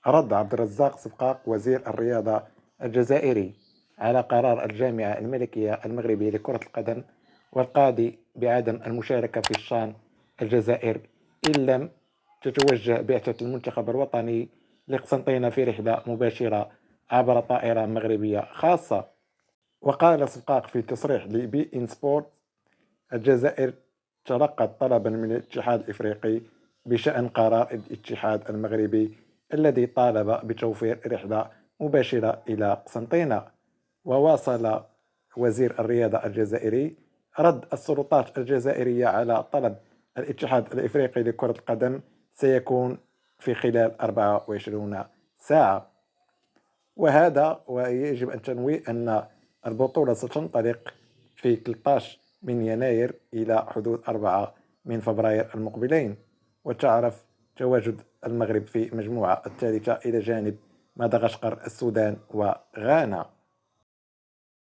رد عبد الرزاق صبقاق وزير الرياضة الجزائري على قرار الجامعة الملكية المغربية لكرة القدم والقاضي بعدم المشاركة في الشان الجزائر إن لم تتوجه بعثة المنتخب الوطني لقسنطينة في رحلة مباشرة عبر طائرة مغربية خاصة. وقال صبقاق في تصريح لبي إن سبورت: الجزائر تلقت طلبا من الاتحاد الإفريقي بشأن قرار الاتحاد المغربي الذي طالب بتوفير رحلة مباشرة إلى قسنطينة. وواصل وزير الرياضة الجزائري: رد السلطات الجزائرية على طلب الاتحاد الإفريقي لكرة القدم سيكون في خلال 24 ساعة. ويجب أن تنوي أن البطولة ستنطلق في 13 من يناير إلى حدود 4 من فبراير المقبلين، وتعرف تواجد المغرب في المجموعة الثالثة إلى جانب مدغشقر، السودان وغانا.